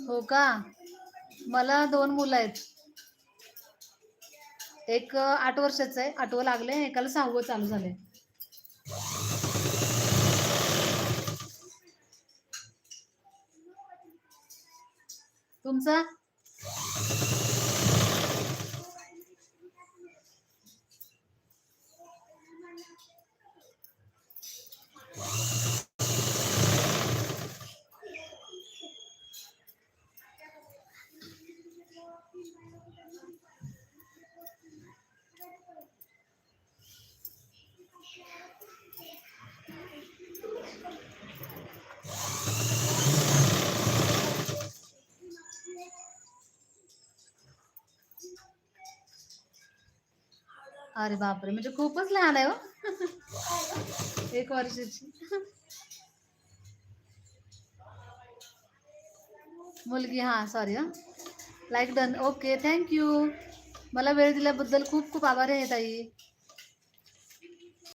हो का? मला 2 मुलं आहेत. एक 8 वर्षाचं आहे, 8वं लागलंय, एकाला 6वं चालू झालंय. तुमचा? अरे बापरे! म्हणजे खूपच लहान आहे हो. 1 वर्षाची. मुलगी हां, सॉरी हां. Like done. Okay, thank you. मला वेळ दिल्याबद्दल खूप खूप आभारी आहे ताई.